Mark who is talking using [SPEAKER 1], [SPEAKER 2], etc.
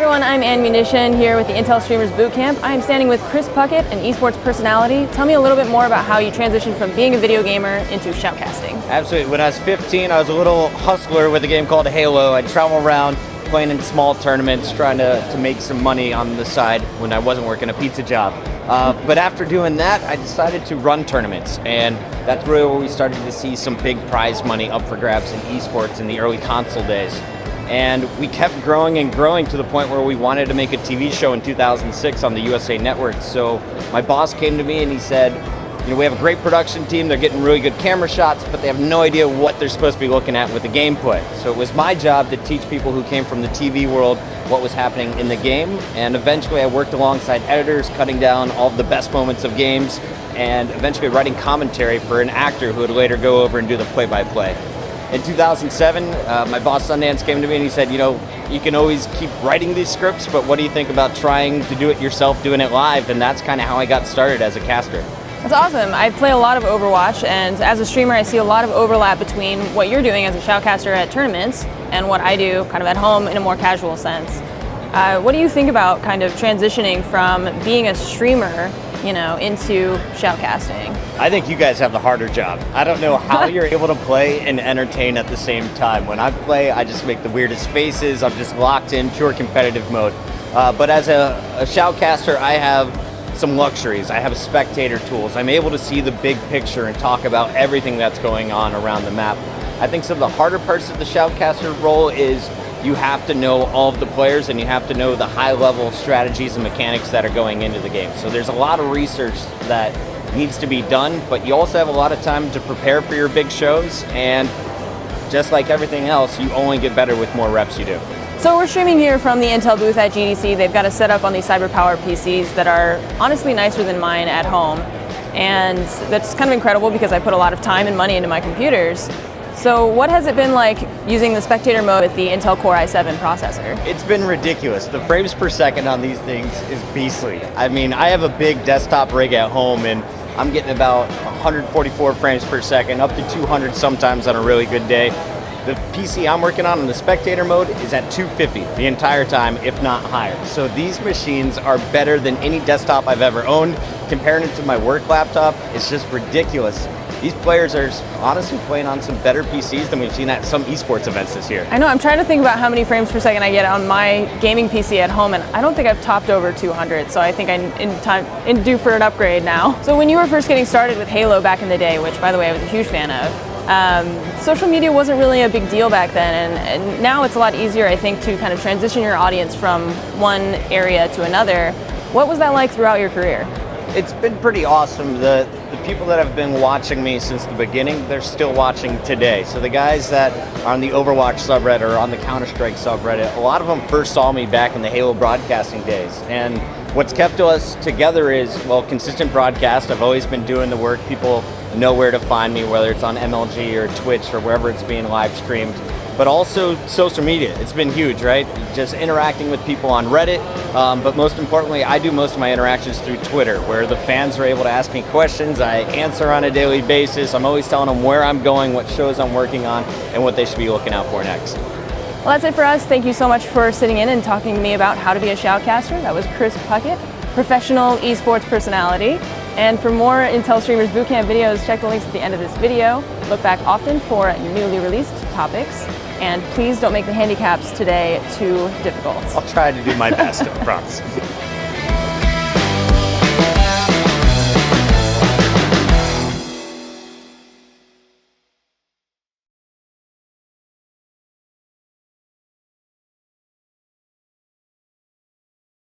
[SPEAKER 1] everyone, I'm Anne Munition here with the Intel Streamers Bootcamp. I'm standing with Chris Puckett, an eSports personality. Tell me a little bit more about how you transitioned from being a video gamer into shoutcasting.
[SPEAKER 2] Absolutely. When I was 15, I was a little hustler with a game called Halo. I'd travel around playing in small tournaments, trying to make some money on the side when I wasn't working a pizza job. But after doing that, I decided to run tournaments, and that's really where we started to see some big prize money up for grabs in eSports in the early console days. And we kept growing and growing to the point where we wanted to make a TV show in 2006 on the USA Network. So my boss came to me and he said, you know, we have a great production team, they're getting really good camera shots, but they have no idea what they're supposed to be looking at with the gameplay. So it was my job to teach people who came from the TV world what was happening in the game. And eventually I worked alongside editors, cutting down all of the best moments of games, and eventually writing commentary for an actor who would later go over and do the play-by-play. In 2007, my boss Sundance came to me and he said, you know, you can always keep writing these scripts, but what do you think about trying to do it yourself, doing it live? And that's kind of how I got started as a caster.
[SPEAKER 1] That's awesome. I play a lot of Overwatch, and as a streamer I see a lot of overlap between what you're doing as a shoutcaster at tournaments and what I do kind of at home in a more casual sense. What do you think about kind of transitioning from being a streamer, you know, into shoutcasting?
[SPEAKER 2] I think you guys have the harder job. I don't know how you're able to play and entertain at the same time. When I play, I just make the weirdest faces. I'm just locked in pure competitive mode. But as a shoutcaster, I have some luxuries. I have spectator tools. I'm able to see the big picture and talk about everything that's going on around the map. I think some of the harder parts of the shoutcaster role is you have to know all of the players and you have to know the high-level strategies and mechanics that are going into the game. So there's a lot of research that needs to be done, but you also have a lot of time to prepare for your big shows, and just like everything else, you only get better with more reps you do.
[SPEAKER 1] So we're streaming here from the Intel booth at GDC. They've got a setup on these CyberPower PCs that are honestly nicer than mine at home, and that's kind of incredible because I put a lot of time and money into my computers. So what has it been like using the spectator mode with the Intel Core i7 processor?
[SPEAKER 2] It's been ridiculous. The frames per second on these things is beastly. I mean, I have a big desktop rig at home and I'm getting about 144 frames per second, up to 200 sometimes on a really good day. The PC I'm working on in the spectator mode is at 250 the entire time, if not higher. So these machines are better than any desktop I've ever owned. Comparing it to my work laptop, it's just ridiculous. These players are honestly playing on some better PCs than we've seen at some esports events this year.
[SPEAKER 1] I know, I'm trying to think about how many frames per second I get on my gaming PC at home, and I don't think I've topped over 200, so I think I'm due for an upgrade now. So when you were first getting started with Halo back in the day, which by the way I was a huge fan of, social media wasn't really a big deal back then, and now it's a lot easier, I think, to kind of transition your audience from one area to another. What was that like throughout your career?
[SPEAKER 2] It's been pretty awesome. The people that have been watching me since the beginning, they're still watching today. So the guys that are on the Overwatch subreddit or on the Counter-Strike subreddit, a lot of them first saw me back in the Halo broadcasting days. And what's kept us together is, well, consistent broadcast. I've always been doing the work. People know where to find me, whether it's on MLG or Twitch or wherever it's being live streamed. But also social media. It's been huge, right? Just interacting with people on Reddit, but most importantly, I do most of my interactions through Twitter, where the fans are able to ask me questions. I answer on a daily basis. I'm always telling them where I'm going, what shows I'm working on, and what they should be looking out for next.
[SPEAKER 1] Well, that's it for us. Thank you so much for sitting in and talking to me about how to be a shoutcaster. That was Chris Puckett, professional esports personality. And for more Intel Streamers Bootcamp videos, check the links at the end of this video. Look back often for newly released topics. And please don't make the handicaps today too difficult.
[SPEAKER 2] I'll try to do my best, I promise.